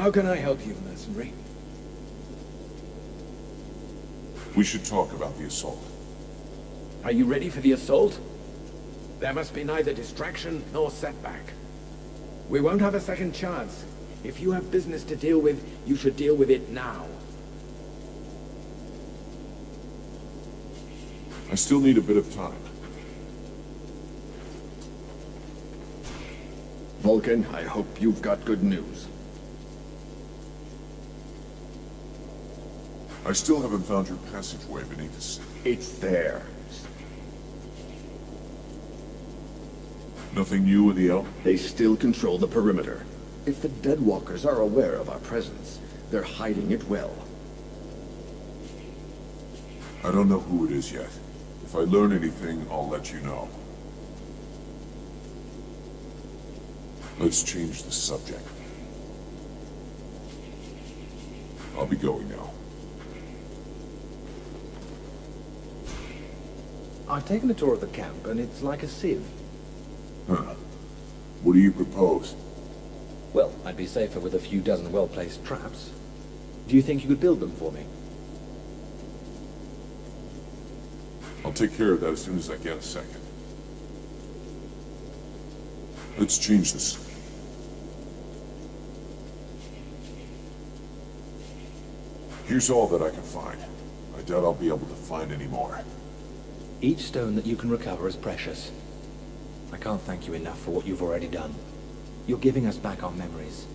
How can I help you, mercenary? We should talk about the assault. Are you ready for the assault? There must be neither distraction nor setback. We won't have a second chance. If you have business to deal with, you should deal with it now. I still need a bit of time. Vulcan, I hope you've got good news. I still haven't found your passageway beneath the sea. It's there. Nothing new in the L? They still control the perimeter. If the Deadwalkers are aware of our presence, they're hiding it well. I don't know who it is yet. If I learn anything, I'll let you know. Let's change the subject. I'll be going now. I've taken a tour of the camp, and it's like a sieve. Huh. What do you propose? Well, I'd be safer with a few dozen well-placed traps. Do you think you could build them for me? I'll take care of that as soon as I get a second. Let's change this. Here's all that I can find. I doubt I'll be able to find any more. Each stone that you can recover is precious. I can't thank you enough for what you've already done. You're giving us back our memories.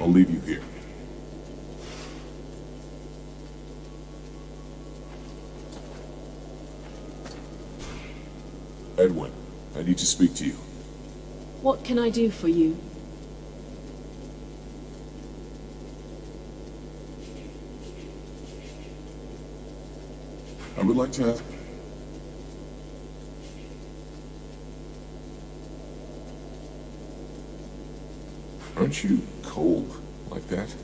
I'll leave you here. Edwin, I need to speak to you. What can I do for you? I would like to ask... Aren't you cold like that?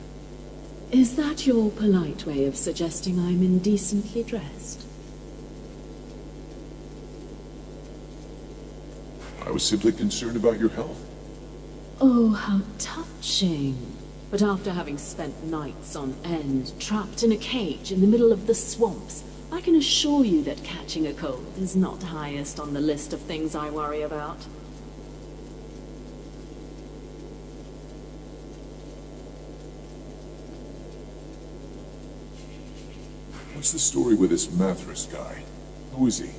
Is that your polite way of suggesting I'm indecently dressed? I was simply concerned about your health. Oh, how touching. But after having spent nights on end, trapped in a cage in the middle of the swamps, I can assure you that catching a cold is not highest on the list of things I worry about. What's the story with this Mathras guy? Who is he?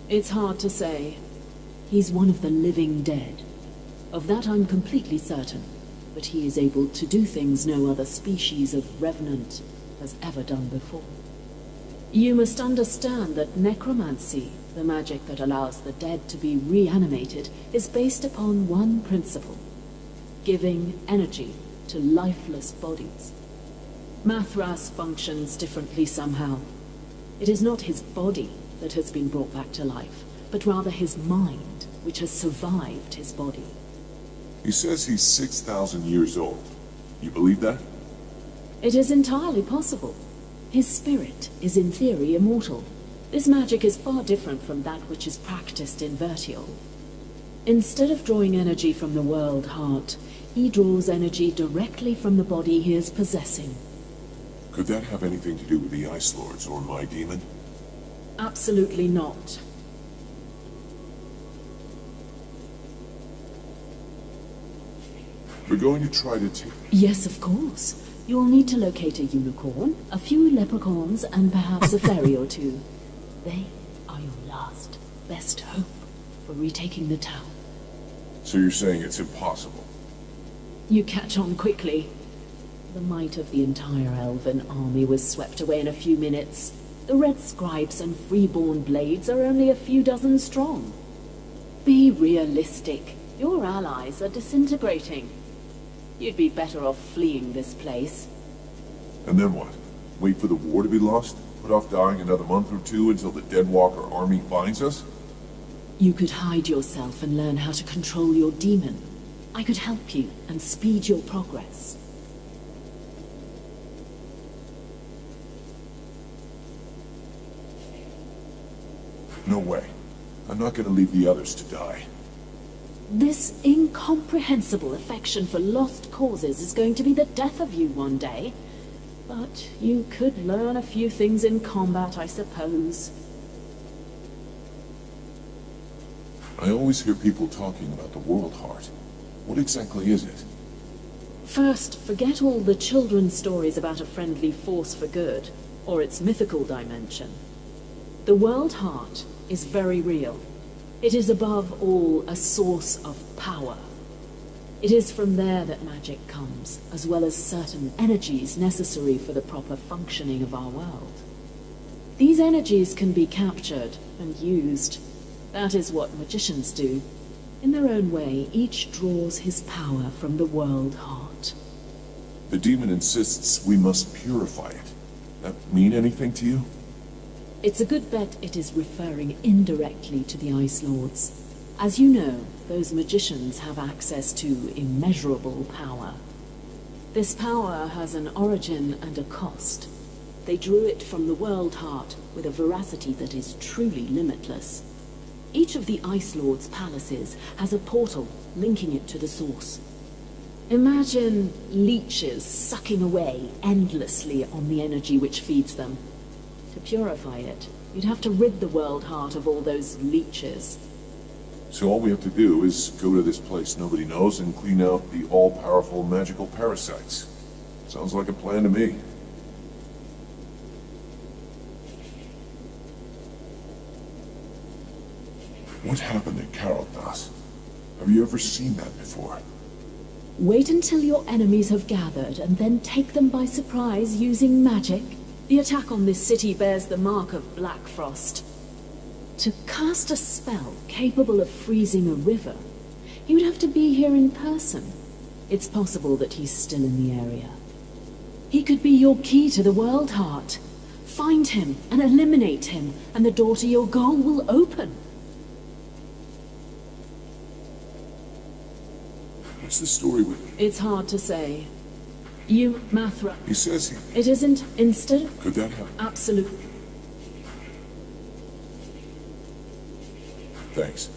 It's hard to say. He's one of the living dead. Of that I'm completely certain. But he is able to do things no other species of revenant has ever done before. You must understand that necromancy, the magic that allows the dead to be reanimated, is based upon one principle: giving energy to lifeless bodies. Mathras functions differently somehow. It is not his body that has been brought back to life, but rather his mind, which has survived his body. He says he's 6,000 years old. You believe that? It is entirely possible. His spirit is in theory immortal. This magic is far different from that which is practiced in Vertial. Instead of drawing energy from the world heart, he draws energy directly from the body he is possessing. Could that have anything to do with the Ice Lords or my demon? Absolutely not. We're going to try to take... Yes, of course. You'll need to locate a unicorn, a few leprechauns, and perhaps a fairy or two. They are your last, best hope for retaking the town. So you're saying it's impossible? You catch on quickly. The might of the entire elven army was swept away in a few minutes. The red scribes and freeborn blades are only a few dozen strong. Be realistic. Your allies are disintegrating. You'd be better off fleeing this place. And then what? Wait for the war to be lost? Put off dying another month or two until the Deadwalker army finds us? You could hide yourself and learn how to control your demon. I could help you and speed your progress. No way. I'm not gonna leave the others to die. This incomprehensible affection for lost causes is going to be the death of you one day. But you could learn a few things in combat, I suppose. I always hear people talking about the World Heart. What exactly is it? First, forget all the children's stories about a friendly force for good, or its mythical dimension. The World Heart is very real. It is above all a source of power. It is from there that magic comes, as well as certain energies necessary for the proper functioning of our world. These energies can be captured and used. That is what magicians do. In their own way, each draws his power from the World Heart. The demon insists we must purify it. That mean anything to you? It's a good bet it is referring indirectly to the Ice Lords. As you know, those magicians have access to immeasurable power. This power has an origin and a cost. They drew it from the World Heart with a veracity that is truly limitless. Each of the Ice Lords' palaces has a portal linking it to the source. Imagine leeches sucking away endlessly on the energy which feeds them. To purify it, you'd have to rid the World Heart of all those leeches. So all we have to do is go to this place nobody knows and clean out the all-powerful magical parasites. Sounds like a plan to me. What happened at Caroldas? Have you ever seen that before? Wait until your enemies have gathered and then take them by surprise using magic. The attack on this city bears the mark of Black Frost. To cast a spell capable of freezing a river, he would have to be here in person. It's possible that he's still in the area. He could be your key to the World Heart. Find him and eliminate him, and the door to your goal will open. What's the story with... It's hard to say. You, Mathra. He says he... It isn't instant. Could that happen? Absolutely. Thanks.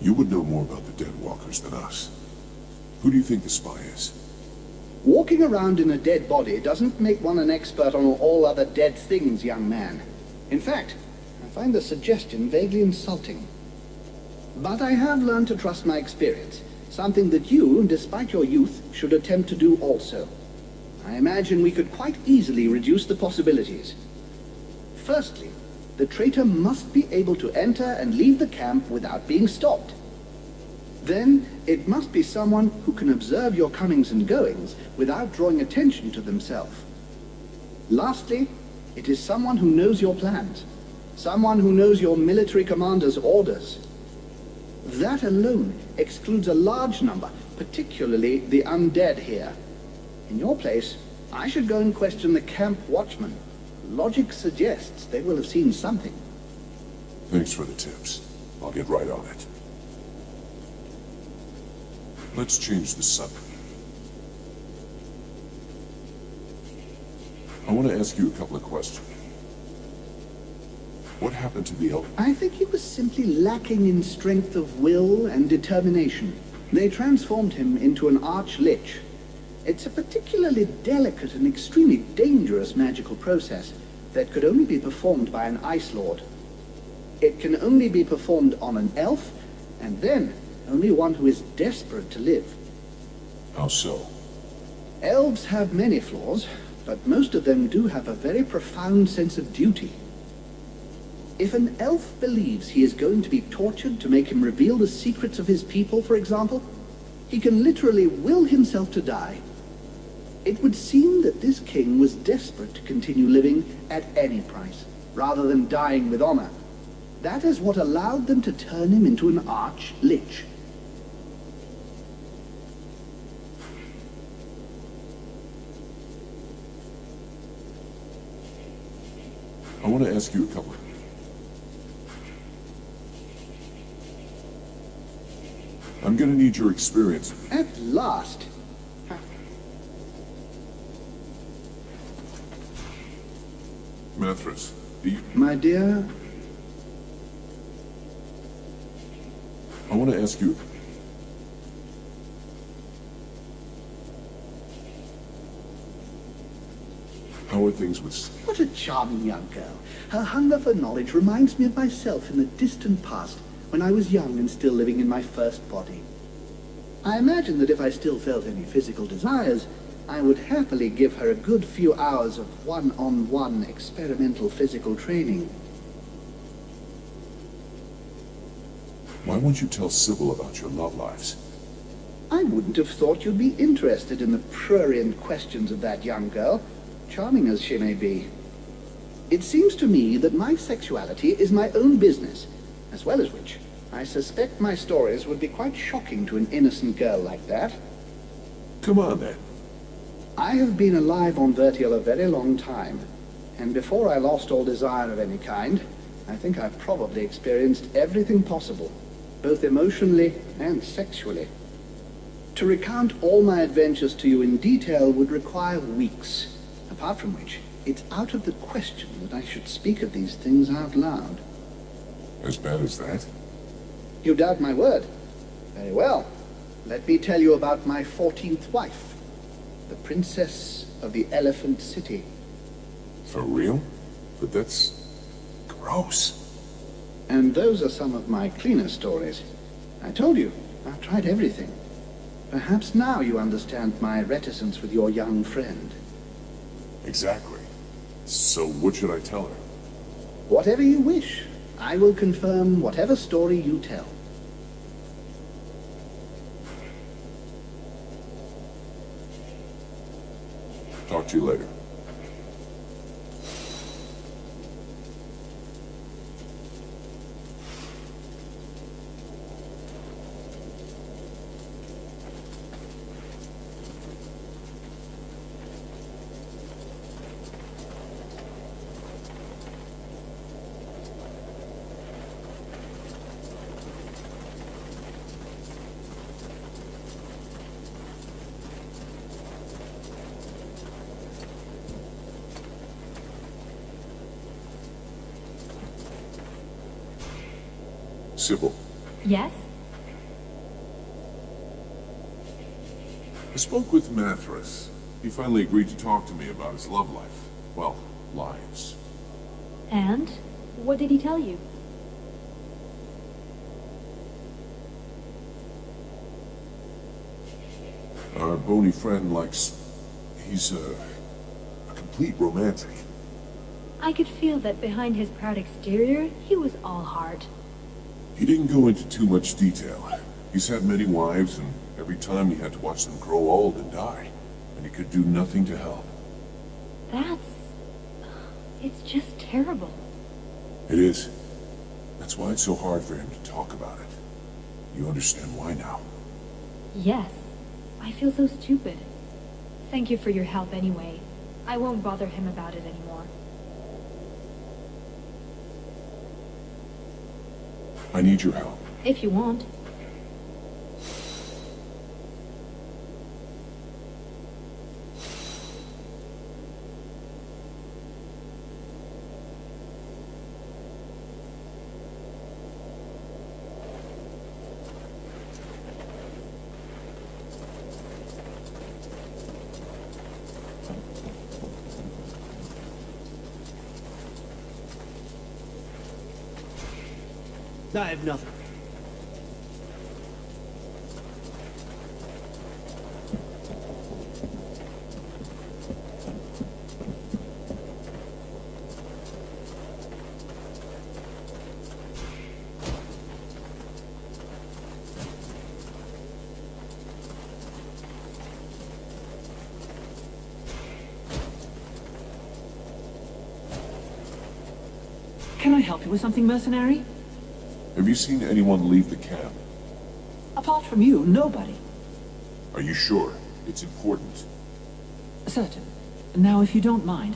You would know more about the Deadwalkers than us. Who do you think the spy is? Walking around in a dead body doesn't make one an expert on all other dead things, young man. In fact, I find the suggestion vaguely insulting. But I have learned to trust my experience, something that you, despite your youth, should attempt to do also. I imagine we could quite easily reduce the possibilities. Firstly, the traitor must be able to enter and leave the camp without being stopped. Then, it must be someone who can observe your comings and goings without drawing attention to themselves. Lastly, it is someone who knows your plans. Someone who knows your military commander's orders. That alone excludes a large number, particularly the undead here. In your place, I should go and question the camp watchman. Logic suggests they will have seen something. Thanks for the tips. I'll get right on it. Let's change the subject. I want to ask you a couple of questions. What happened to the elk? I think he was simply lacking in strength of will and determination. They transformed him into an arch-lich. It's a particularly delicate and extremely dangerous magical process that could only be performed by an Ice Lord. It can only be performed on an elf, and then only one who is desperate to live. How so? Elves have many flaws, but most of them do have a very profound sense of duty. If an elf believes he is going to be tortured to make him reveal the secrets of his people, for example, he can literally will himself to die. It would seem that this king was desperate to continue living at any price, rather than dying with honor. That is what allowed them to turn him into an arch-lich. I want to ask you a couple. I'm going to need your experience. At last. Mithras, do you... My dear, I want to ask you... How are things with... what a charming young girl. Her hunger for knowledge reminds me of myself in the distant past, when I was young and still living in my first body. I imagine that if I still felt any physical desires, I would happily give her a good few hours of one-on-one experimental physical training. Why won't you tell Sybil about your love lives? I wouldn't have thought you'd be interested in the prurient questions of that young girl, charming as she may be. It seems to me that my sexuality is my own business, as well as which, I suspect my stories would be quite shocking to an innocent girl like that. Come on, then. I have been alive on Vertial a very long time, and before I lost all desire of any kind, I think I've probably experienced everything possible, both emotionally and sexually. To recount all my adventures to you in detail would require weeks, apart from which, it's out of the question that I should speak of these things out loud. As bad as that? You doubt my word? Very well. Let me tell you about my 14th wife, the Princess of the Elephant City. For real? But that's... gross. And those are some of my cleaner stories. I told you, I've tried everything. Perhaps now you understand my reticence with your young friend. Exactly. So what should I tell her? Whatever you wish. I will confirm whatever story you tell. Talk to you later. Sybil, Yes? I spoke with Mathras. He finally agreed to talk to me about his love life. Well, lives. And? What did he tell you? Our bony friend likes... he's a complete romantic. I could feel that behind his proud exterior, he was all heart. He didn't go into too much detail. He's had many wives, and every time he had to watch them grow old and die, and he could do nothing to help. It's just terrible. It is. That's why it's so hard for him to talk about it. You understand why now? Yes. I feel so stupid. Thank you for your help anyway. I won't bother him about it anymore. I need your help. If you want. I have nothing. Can I help you with something, mercenary? Have you seen anyone leave the camp? Apart from you, nobody. Are you sure? It's important. Certain. Now, if you don't mind,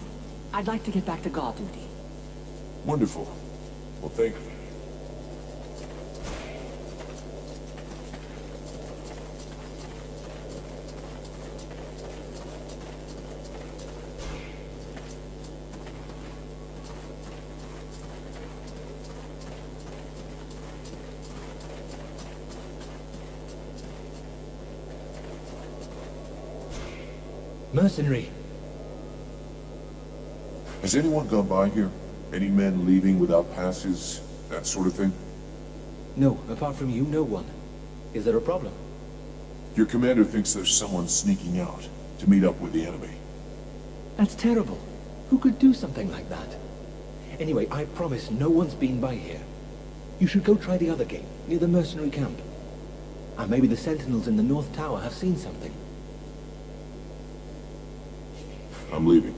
I'd like to get back to guard duty. Wonderful. Well, thank you. Mercenary. Has anyone gone by here? Any men leaving without passes? That sort of thing? No, apart from you, no one. Is there a problem? Your commander thinks there's someone sneaking out to meet up with the enemy. That's terrible. Who could do something like that? Anyway, I promise no one's been by here. You should go try the other gate, near the mercenary camp. And maybe the sentinels in the North Tower have seen something. I'm leaving.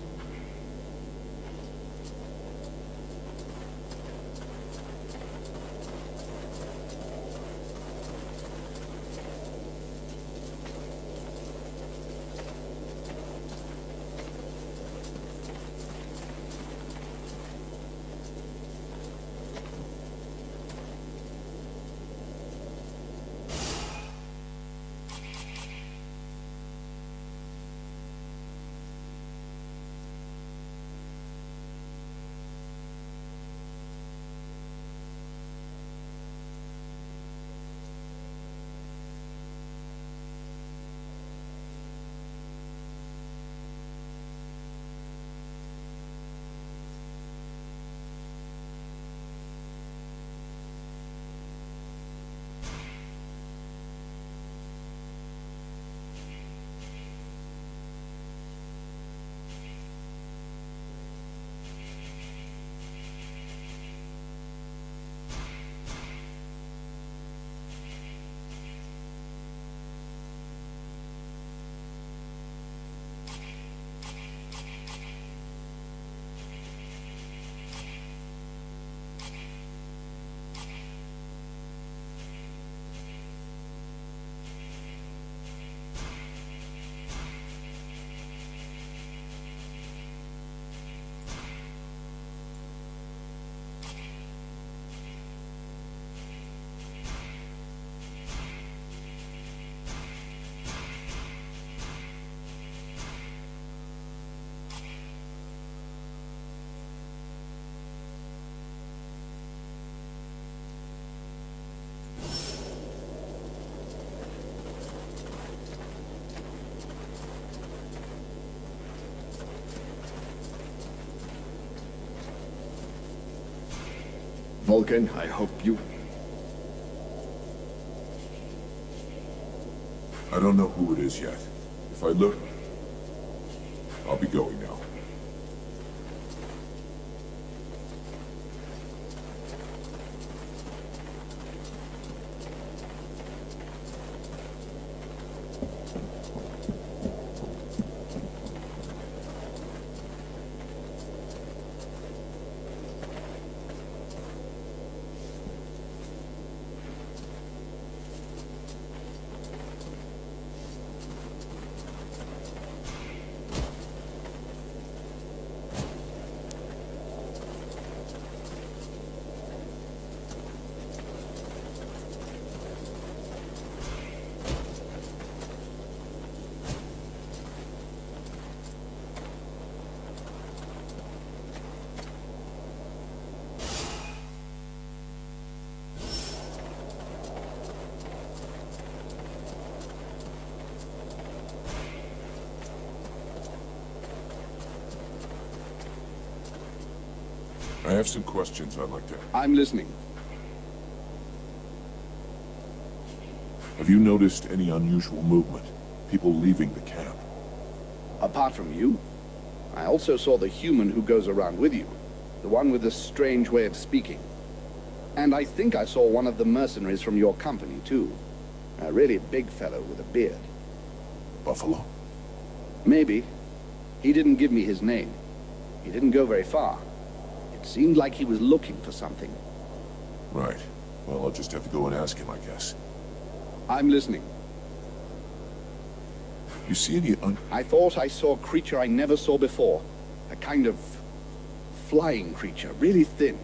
Vulcan, I hope you... I don't know who it is yet. If I look... I'll be going now. I have some questions I'd like to... I'm listening. Have you noticed any unusual movement? People leaving the camp? Apart from you, I also saw the human who goes around with you. The one with the strange way of speaking. And I think I saw one of the mercenaries from your company, too. A really big fellow with a beard. Buffalo? Maybe. He didn't give me his name. He didn't go very far. It seemed like he was looking for something. Right. Well, I'll just have to go and ask him, I guess. I'm listening. You see any I thought I saw a creature I never saw before. A kind of flying creature, really thin.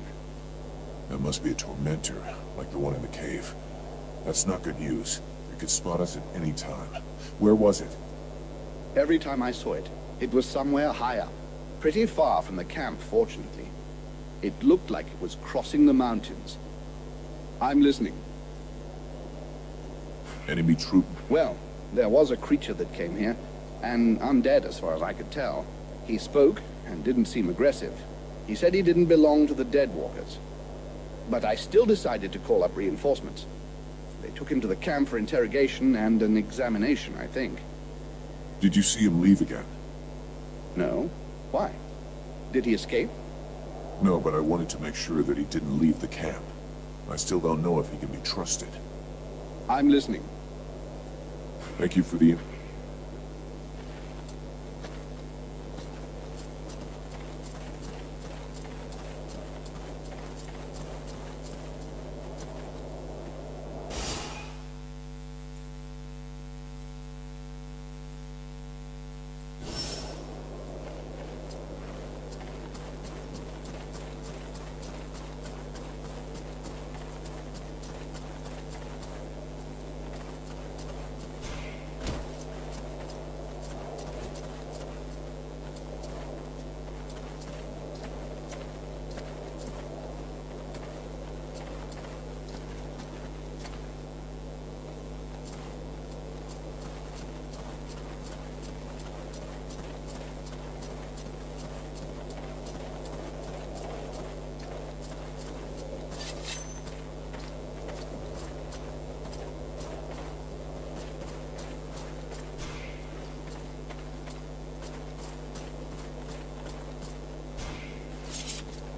That must be a tormentor, like the one in the cave. That's not good news. It could spot us at any time. Where was it? Every time I saw it, it was somewhere high up. Pretty far from the camp, fortunately. It looked like it was crossing the mountains. I'm listening. Enemy troop? Well, there was a creature that came here, and undead as far as I could tell. He spoke and didn't seem aggressive. He said he didn't belong to the Dead Walkers. But I still decided to call up reinforcements. They took him to the camp for interrogation and an examination, I think. Did you see him leave again? No. Why? Did he escape? No, but I wanted to make sure that he didn't leave the camp. I still don't know if he can be trusted. I'm listening. Thank you for the...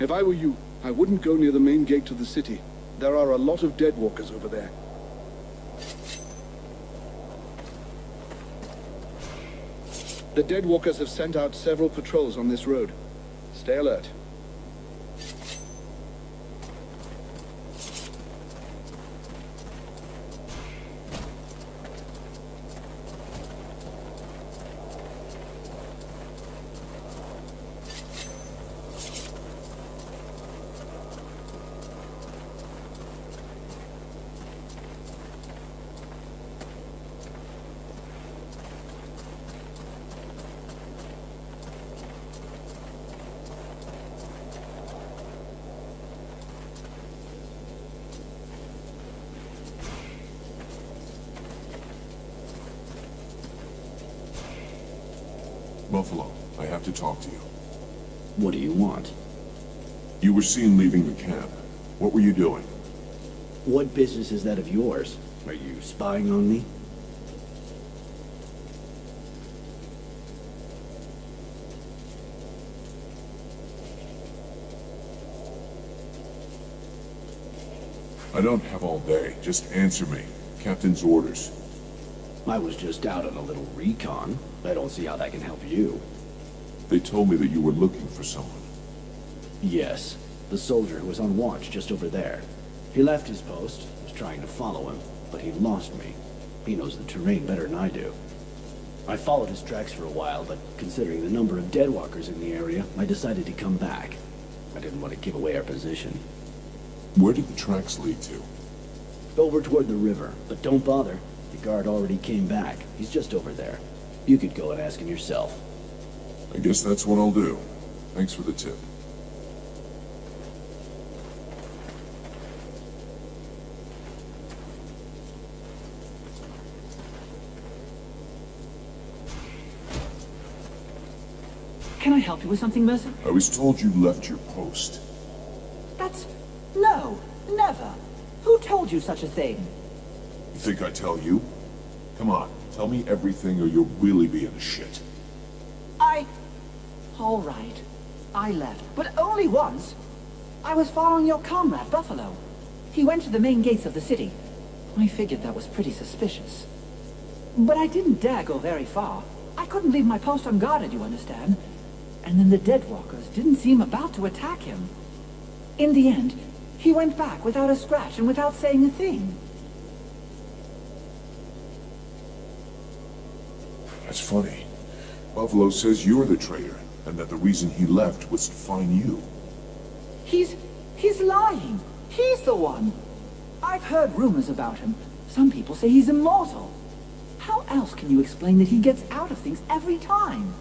If I were you, I wouldn't go near the main gate to the city. There are a lot of dead walkers over there. The dead walkers have sent out several patrols on this road. Stay alert. Buffalo, I have to talk to you. What do you want? You were seen leaving the camp. What were you doing? What business is that of yours? Are you spying on me? I don't have all day. Just answer me. Captain's orders. I was just out on a little recon. I don't see how that can help you. They told me that you were looking for someone. Yes, the soldier who was on watch just over there. He left his post, was trying to follow him, but he lost me. He knows the terrain better than I do. I followed his tracks for a while, but considering the number of deadwalkers in the area, I decided to come back. I didn't want to give away our position. Where did the tracks lead to? Over toward the river, but don't bother. The guard already came back. He's just over there. You could go and ask him yourself. I guess that's what I'll do. Thanks for the tip. Can I help you with something, Mercer? I was told you left your post. That's... No, never. Who told you such a thing? You think I tell you? Come on, tell me everything or you'll really be in a shit. All right. I left, but only once. I was following your comrade, Buffalo. He went to the main gates of the city. I figured that was pretty suspicious. But I didn't dare go very far. I couldn't leave my post unguarded, you understand? And then the Deadwalkers didn't seem about to attack him. In the end, he went back without a scratch and without saying a thing. That's funny. Buffalo says you're the traitor, and that the reason he left was to find you. He's lying. He's the one. I've heard rumors about him. Some people say he's immortal. How else can you explain that he gets out of things every time?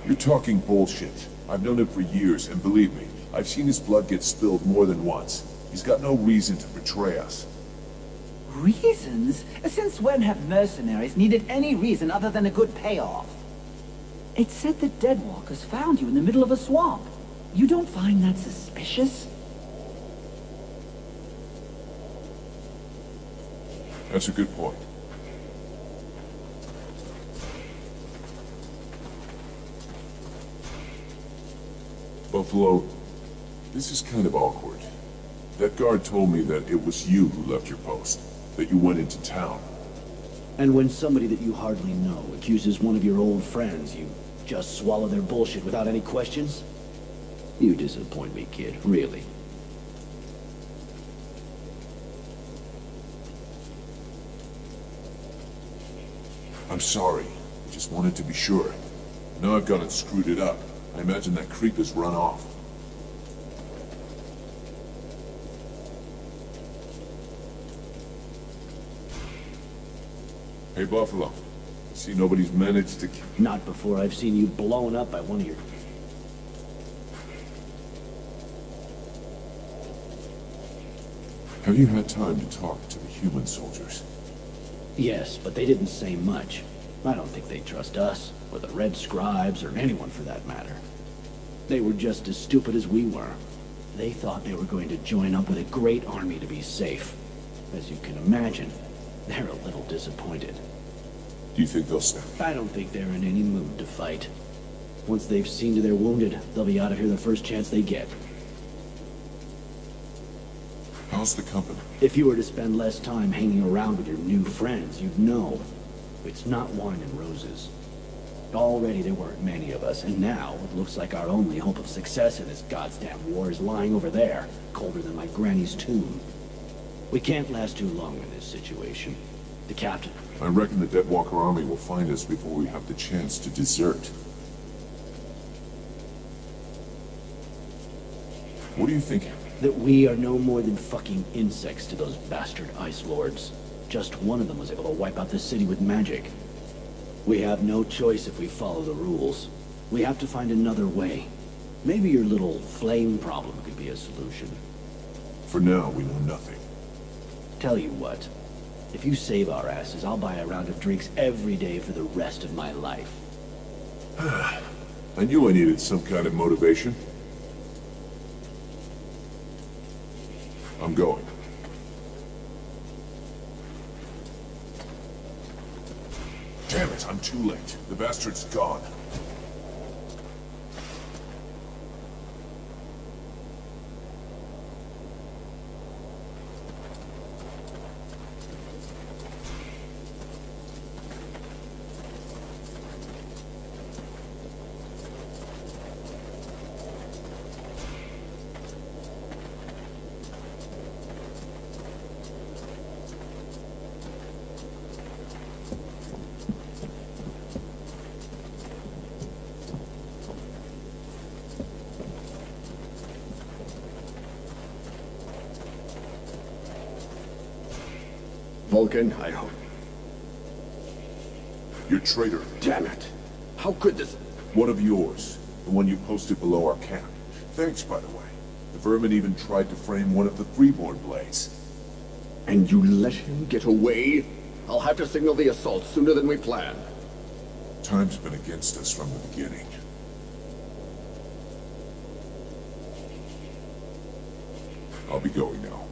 You're talking bullshit. I've known him for years, and believe me, I've seen his blood get spilled more than once. He's got no reason to betray us. Reasons? Since when have mercenaries needed any reason other than a good payoff? It said the Deadwalkers found you in the middle of a swamp. You don't find that suspicious? That's a good point. Buffalo, this is kind of awkward. That guard told me that it was you who left your post, that you went into town. And when somebody that you hardly know accuses one of your old friends, you just swallow their bullshit without any questions? You disappoint me, kid, really. I'm sorry. I just wanted to be sure. Now I've gone and screwed it up. I imagine that creep has run off. Hey, Buffalo. See nobody's managed to... Not before I've seen you blown up by one of your... Have you had time to talk to the human soldiers? Yes, but they didn't say much. I don't think they trust us, or the Red Scribes, or anyone for that matter. They were just as stupid as we were. They thought they were going to join up with a great army to be safe. As you can imagine, they're a little disappointed. Do you think they'll stand? I don't think they're in any mood to fight. Once they've seen to their wounded, they'll be out of here the first chance they get. How's the company? If you were to spend less time hanging around with your new friends, you'd know. It's not wine and roses. Already there weren't many of us, and now it looks like our only hope of success in this goddamn war is lying over there, colder than my granny's tomb. We can't last too long in this situation. The captain. I reckon the Deadwalker army will find us before we have the chance to desert. What do you think? That we are no more than fucking insects to those bastard Ice Lords. Just one of them was able to wipe out this city with magic. We have no choice if we follow the rules. We have to find another way. Maybe your little flame problem could be a solution. For now, we know nothing. Tell you what, if you save our asses, I'll buy a round of drinks every day for the rest of my life. I knew I needed some kind of motivation. I'm going. Damn it, I'm too late. The bastard's gone. Vulcan, I hope. You're a traitor. Damn it. How could this... One of yours. The one you posted below our camp. Thanks, by the way. The vermin even tried to frame one of the Freeborn blades. And you let him get away? I'll have to signal the assault sooner than we planned. Time's been against us from the beginning. I'll be going now.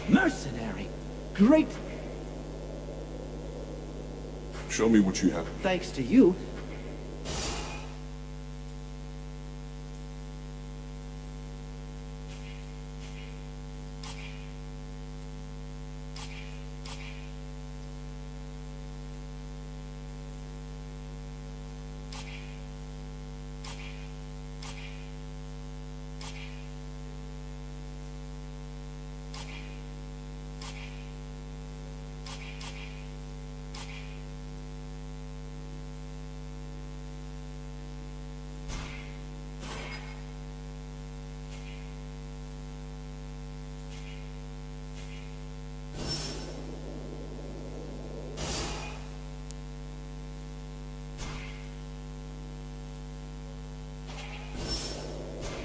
Mercenary! Great... Show me what you have. Thanks to you,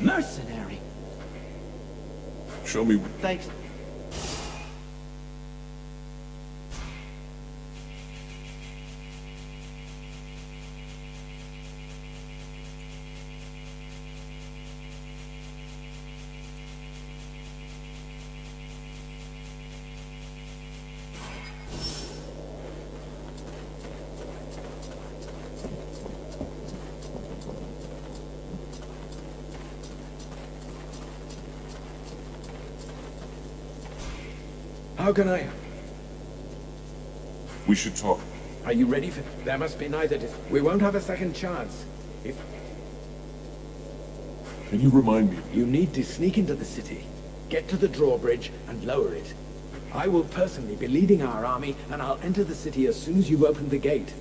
mercenary. Show me. Thanks. How can I... We should talk. Are you ready for... There must be neither... We won't have a second chance. If Can you remind me? you need to sneak into the city, get to the drawbridge and lower it. I will personally be leading our army, and I'll enter the city as soon as you've opened the gate.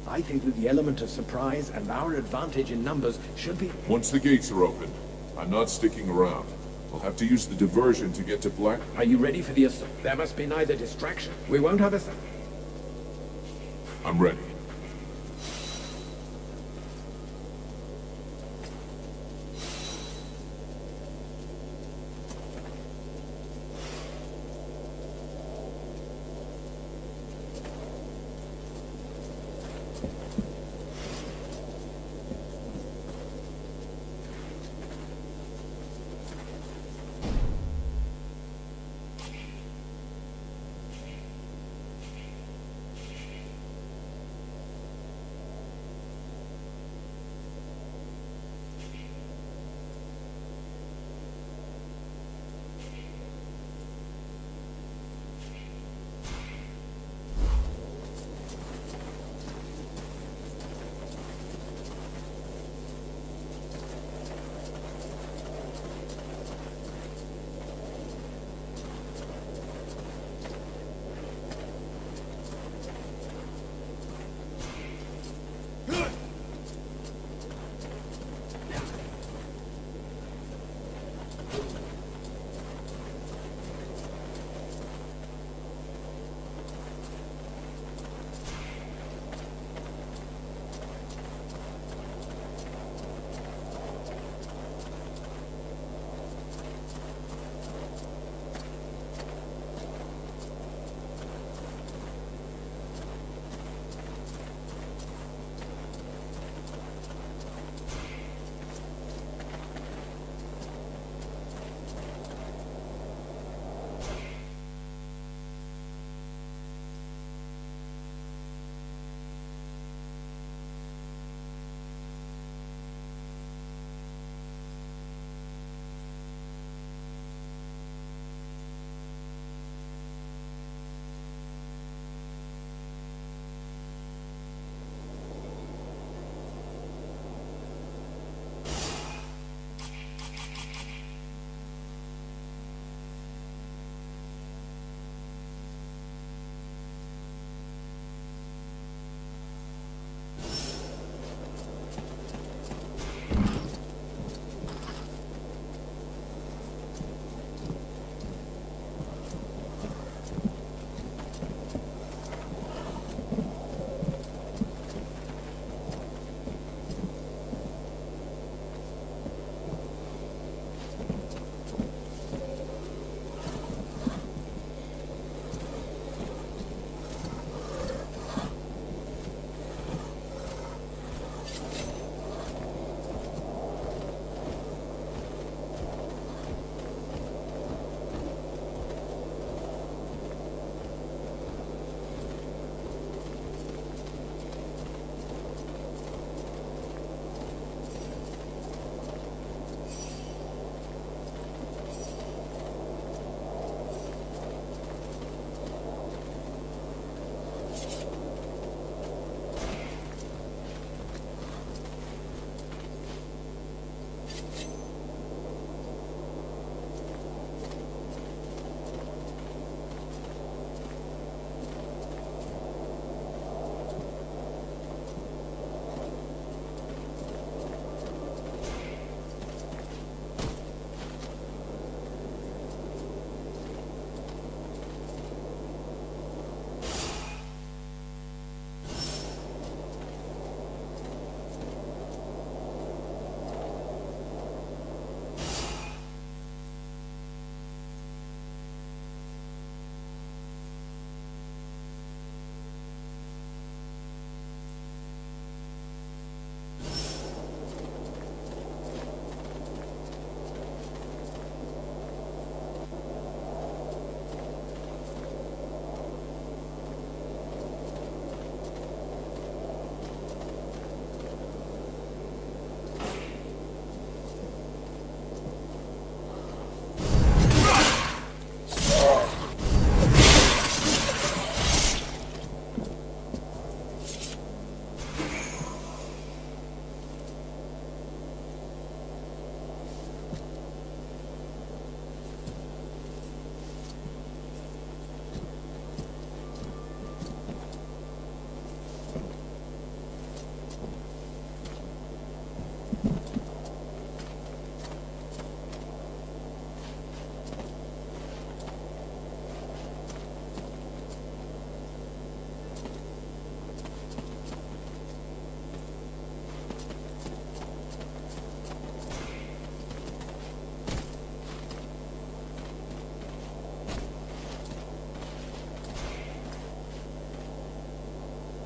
I think that the element of surprise and our advantage in numbers should be... Once the gates are open, I'm not sticking around. We'll have to use the diversion to get to Black... Are you ready for the assault? There must be neither distraction. We won't have a... I'm ready.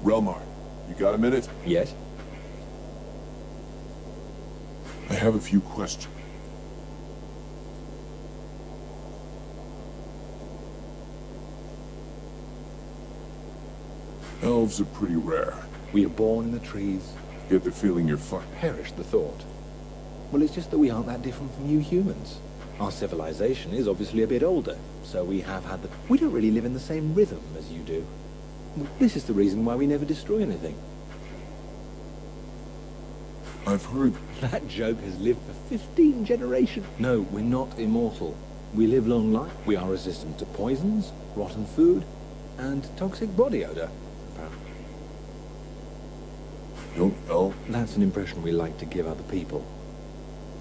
Relmar, you got a minute? Yes? I have a few questions. Elves are pretty rare. We are born in the trees. Get the feeling you're fucked. Perish the thought. Well, it's just that we aren't that different from you humans. Our civilization is obviously a bit older, so we have had the... We don't really live in the same rhythm as you do. This is the reason why we never destroy anything. I've heard... That joke has lived for 15 generations. No, we're not immortal. We live long life. We are resistant to poisons, rotten food, and toxic body odor. Don't elf? That's an impression we like to give other people.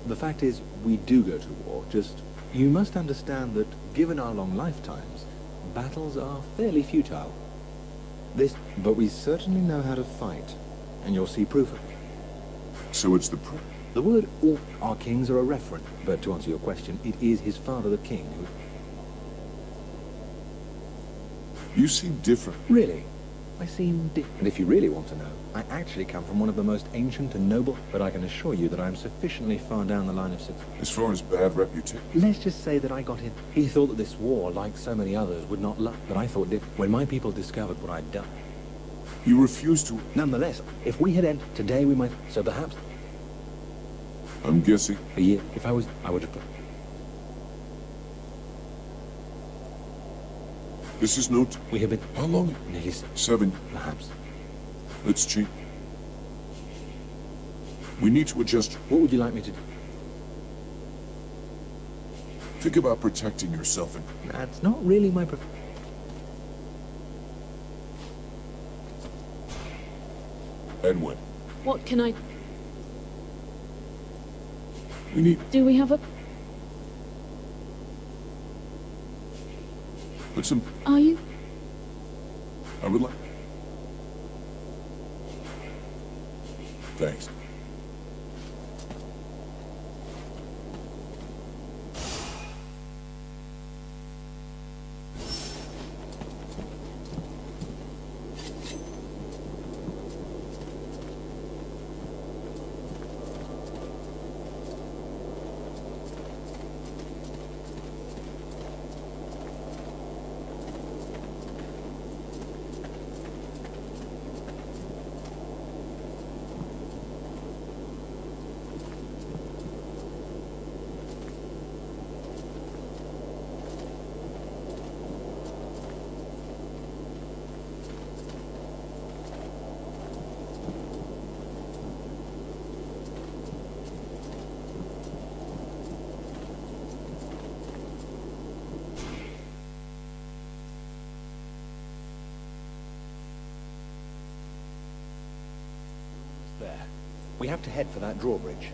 The fact is, we do go to war, just... You must understand that, given our long lifetimes, battles are fairly futile. But we certainly know how to fight, and you'll see proof of it. So it's the The word orc, our kings are a reference, but to answer your question, it is his father the king who... You seem different. Really? I seem different. If you really want to know, I actually come from one of the most ancient and noble, but I can assure you that I am sufficiently far down the line of success. As far as bad reputation. Let's just say that I got in. He thought that this war, like so many others, would not last, but I thought it. When my people discovered what I'd done. You refused to... Nonetheless, if we had ended today, we might... So perhaps... I'm guessing. A year. If I would have... This is no... We have been... How long? Nearly 7. perhaps. Let's change. We need to adjust. What would you like me to do? Think about protecting yourself and... That's not really my Edwin, What can I... we need... Do we have a... Put some... Are you... I would like... Thanks. There. We have to head for that drawbridge.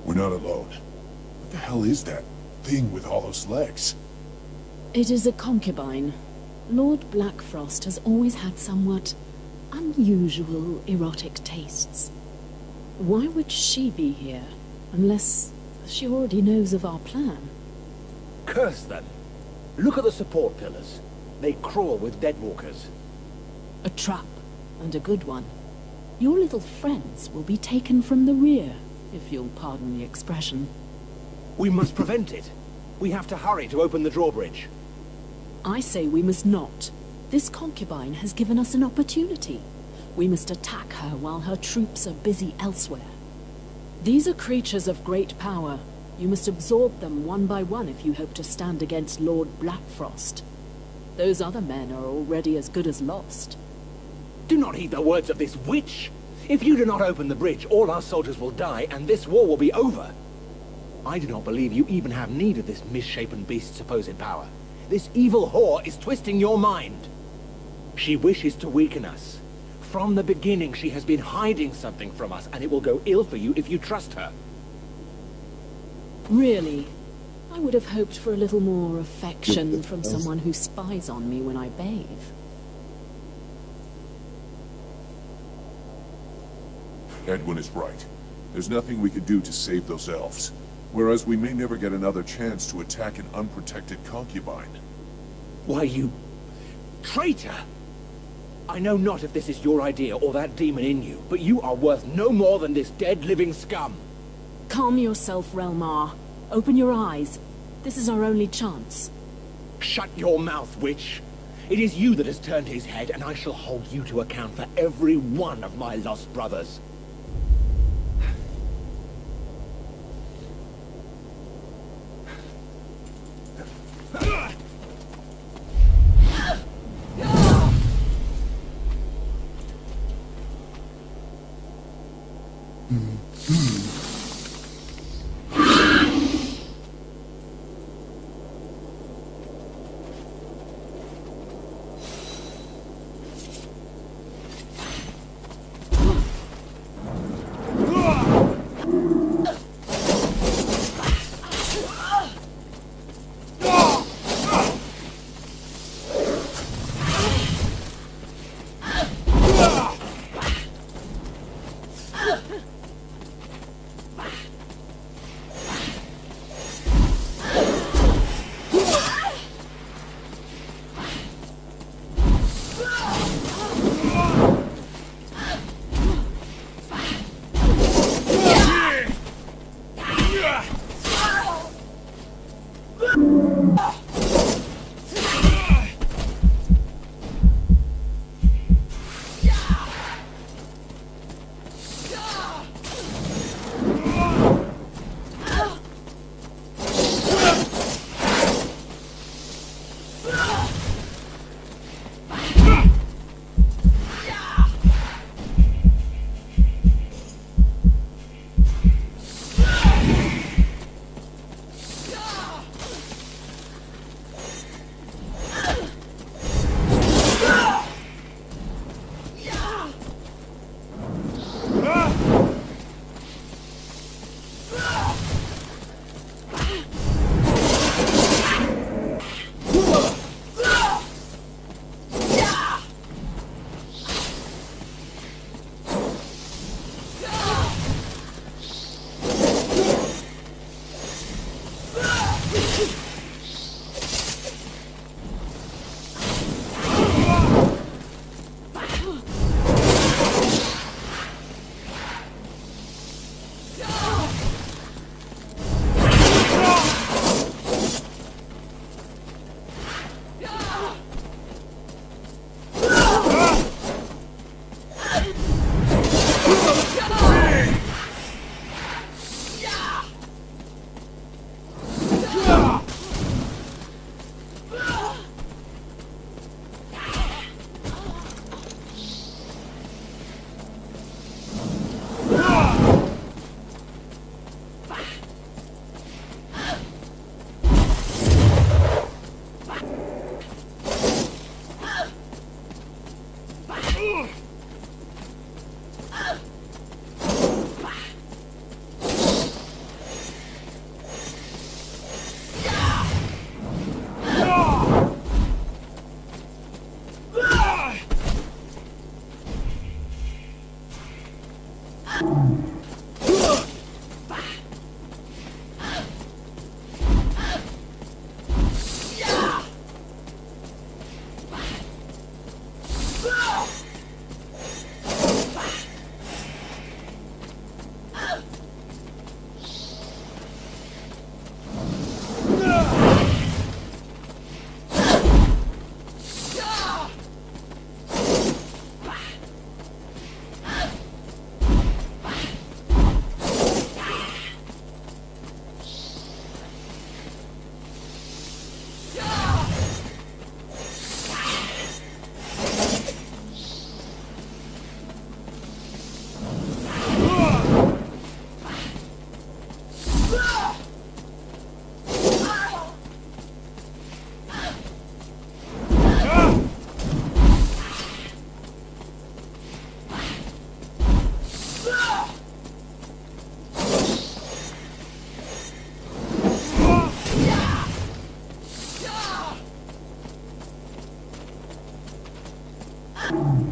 We're not alone. What the hell is that thing with all those legs? It is a concubine. Lord Blackfrost has always had somewhat unusual erotic tastes. Why would she be here, unless she already knows of our plan? Curse them! Look at the support pillars. They crawl with deadwalkers. A trap, and a good one. Your little friends will be taken from the rear, if you'll pardon the expression. We must prevent it. We have to hurry to open the drawbridge. I say we must not. This concubine has given us an opportunity. We must attack her while her troops are busy elsewhere. These are creatures of great power. You must absorb them one by one if you hope to stand against Lord Blackfrost. Those other men are already as good as lost. Do not heed the words of this witch! If you do not open the bridge, all our soldiers will die, and this war will be over. I do not believe you even have need of this misshapen beast's supposed power. This evil whore is twisting your mind. She wishes to weaken us. From the beginning, she has been hiding something from us, and it will go ill for you if you trust her. Really? I would have hoped for a little more affection from someone who spies on me when I bathe. Edwin is right. There's nothing we can do to save those elves. Whereas we may never get another chance to attack an unprotected concubine. Why, you traitor! I know not if this is your idea or that demon in you, but you are worth no more than this dead living scum. Calm yourself, Relmar. Open your eyes. This is our only chance. Shut your mouth, witch! It is you that has turned his head, and I shall hold you to account for every one of my lost brothers. Ah!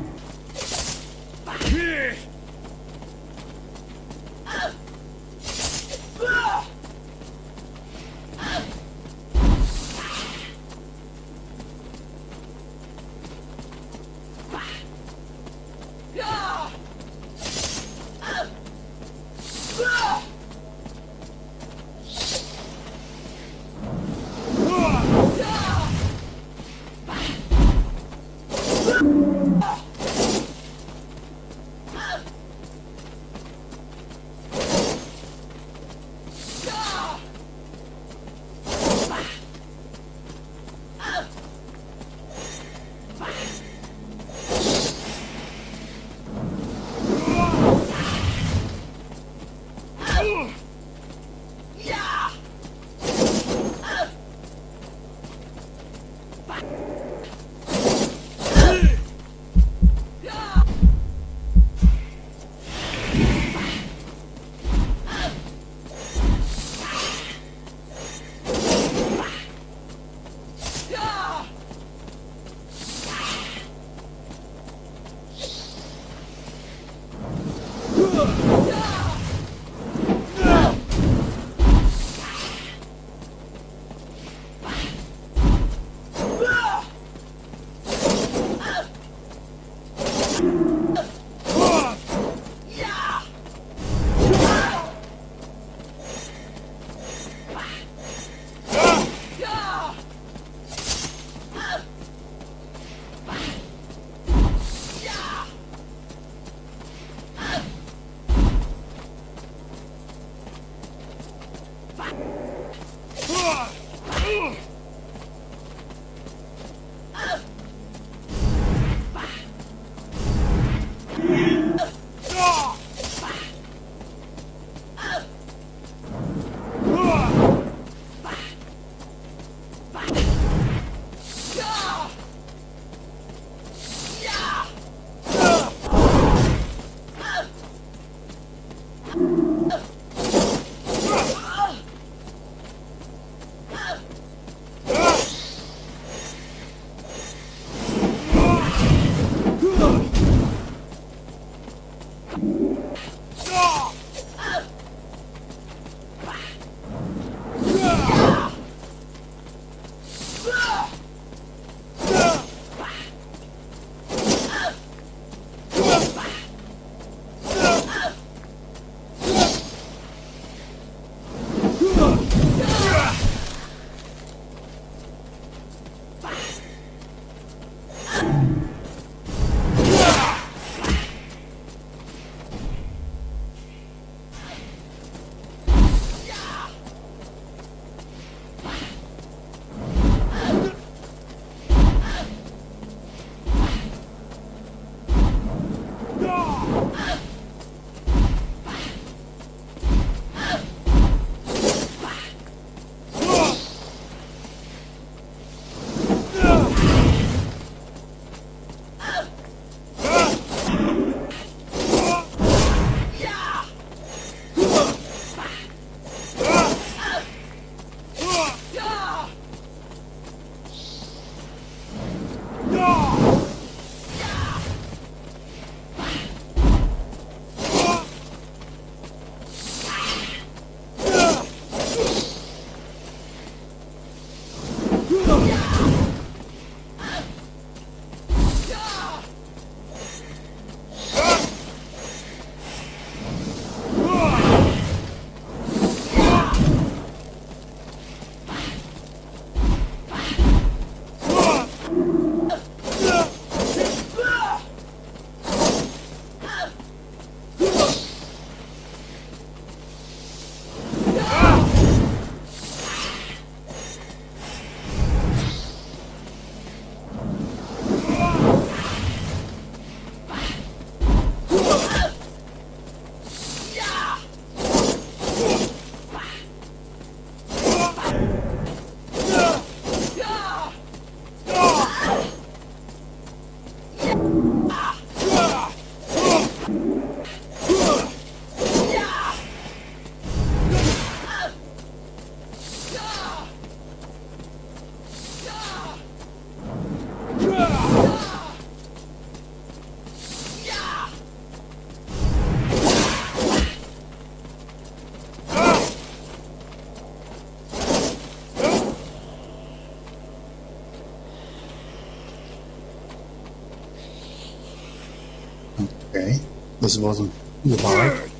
Okay, this wasn't the vibe.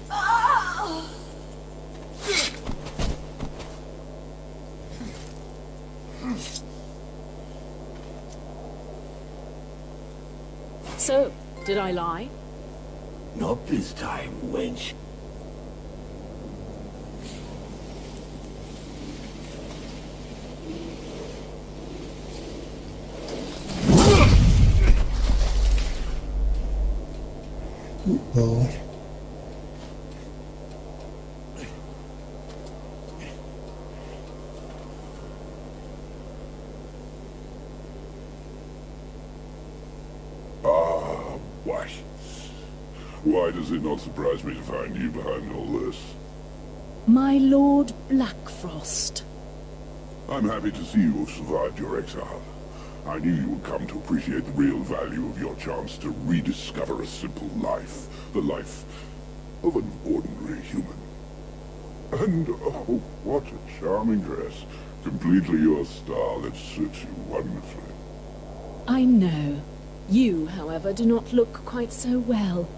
So, did I lie? Not this time, wench. Oh. Why does it not surprise me to find you behind all this? My Lord Blackfrost. I'm happy to see you have survived your exile. I knew you would come to appreciate the real value of your chance to rediscover a simple life. The life of an ordinary human. And, oh, what a charming dress. Completely your style. It suits you wonderfully. I know. You, however, do not look quite so well.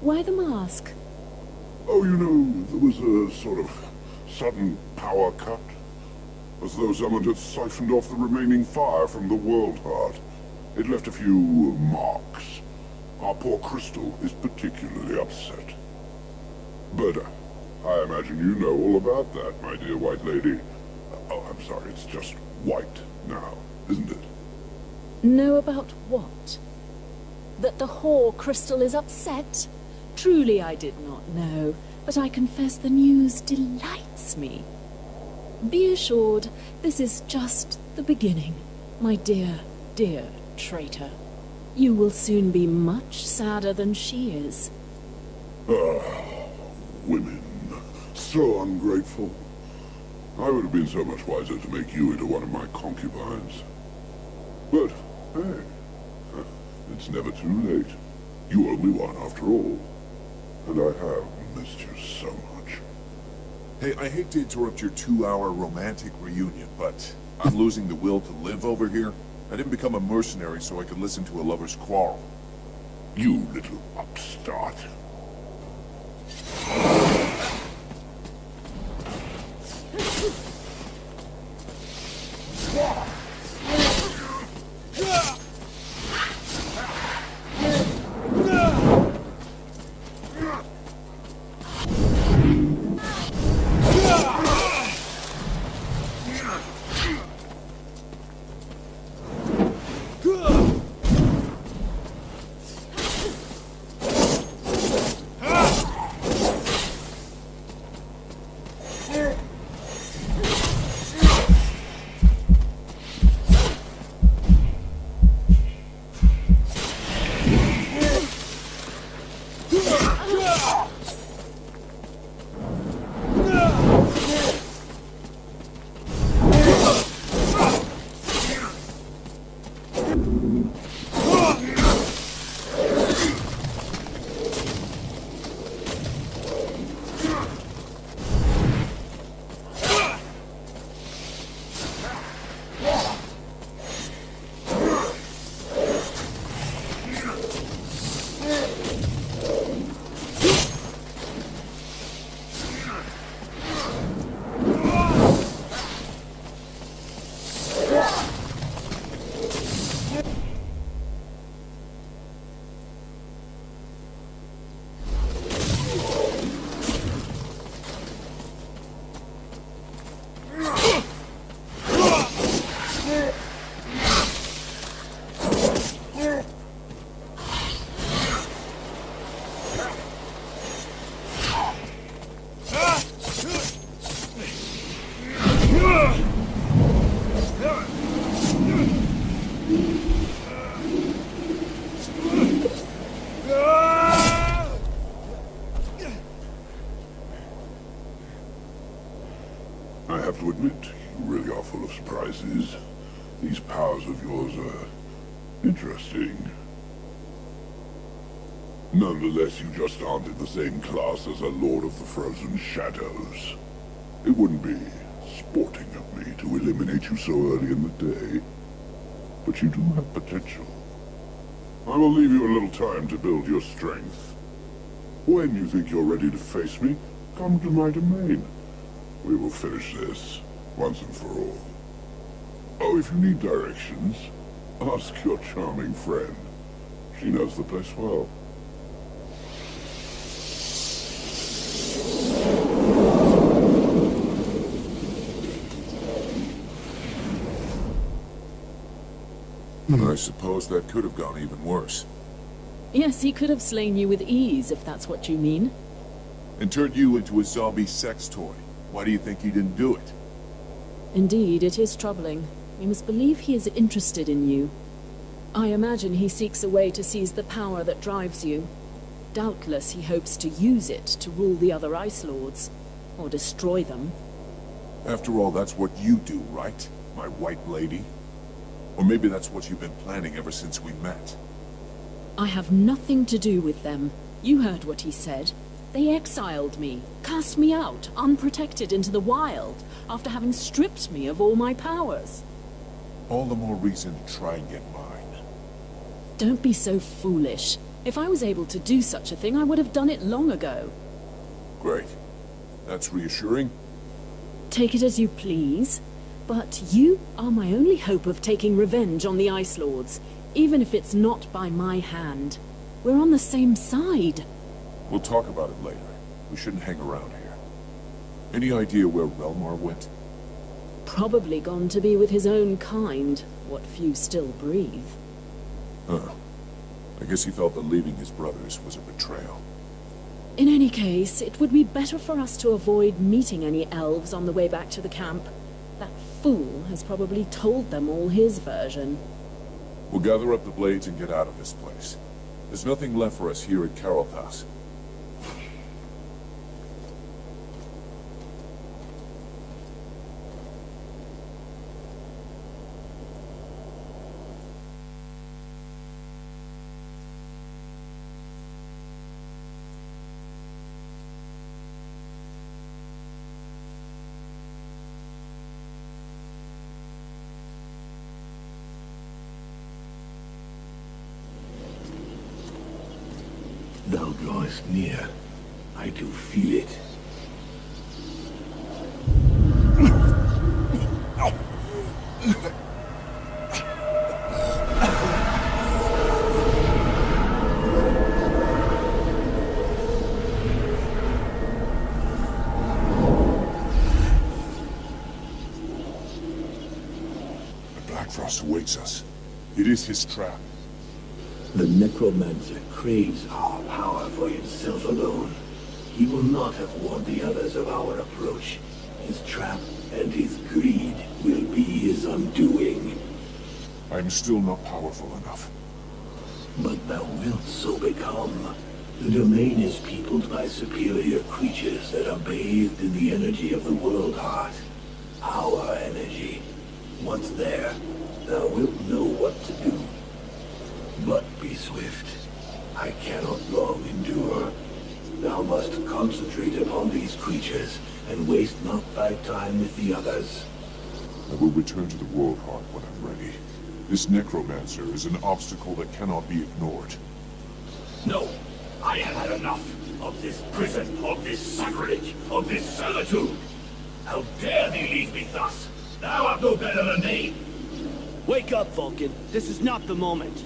Why the mask? Oh, you know, there was a sort of sudden power cut. As though someone had siphoned off the remaining fire from the world heart. It left a few marks. Our poor Crystal is particularly upset. But I imagine you know all about that, my dear white lady. Oh, I'm sorry, it's just white now, isn't it? Know about what? That the whore Crystal is upset? Truly I did not know, but I confess the news delights me. Be assured, this is just the beginning, my dear, dear traitor. You will soon be much sadder than she is. Women. So ungrateful. I would have been so much wiser to make you into one of my concubines. But, hey, it's never too late. You owe me one after all. And I have missed you so much. Hey, I hate to interrupt your 2-hour romantic reunion, but I'm losing the will to live over here. I didn't become a mercenary so I could listen to a lover's quarrel. You little upstart. I have to admit, you really are full of surprises. These powers of yours are interesting. Nonetheless, you just aren't in the same class as a Lord of the Frozen Shadows. It wouldn't be sporting of me to eliminate you so early in the day, but you do have potential. I will leave you a little time to build your strength. When you think you're ready to face me, come to my domain. We will finish this, once and for all. Oh, if you need directions, ask your charming friend. She knows the place well. I suppose that could have gone even worse. Yes, he could have slain you with ease, if that's what you mean. And turned you into a zombie sex toy. Why do you think he didn't do it? Indeed, it is troubling. We must believe he is interested in you. I imagine he seeks a way to seize the power that drives you. Doubtless he hopes to use it to rule the other Ice Lords. Or destroy them. After all, that's what you do, right? My white lady? Or maybe that's what you've been planning ever since we met. I have nothing to do with them. You heard what he said. They exiled me, cast me out, unprotected into the wild, after having stripped me of all my powers. All the more reason to try and get mine. Don't be so foolish. If I was able to do such a thing, I would have done it long ago. Great. That's reassuring. Take it as you please. But you are my only hope of taking revenge on the Ice Lords, even if it's not by my hand. We're on the same side. We'll talk about it later. We shouldn't hang around here. Any idea where Relmar went? Probably gone to be with his own kind, what few still breathe. Huh. I guess he felt that leaving his brothers was a betrayal. In any case, it would be better for us to avoid meeting any elves on the way back to the camp. That fool has probably told them all his version. We'll gather up the blades and get out of this place. There's nothing left for us here at Carrollhouse. Thou drawest near. I do feel it. The Black Frost awaits us. It is his trap. The necromancer craves our power for himself alone. He will not have warned the others of our approach. His trap and his greed will be his undoing. I'm still not powerful enough. But thou wilt so become. The domain is peopled by superior creatures that are bathed in the energy of the world heart. Our energy. Once there, thou wilt know what to do. But be swift. I cannot long endure. Thou must concentrate upon these creatures, and waste not thy time with the others. I will return to the world heart when I'm ready. This necromancer is an obstacle that cannot be ignored. No, I have had enough of this prison, of this sacrilege, of this servitude. How dare thee leave me thus? Thou art no better than me. Wake up, Vulcan. This is not the moment.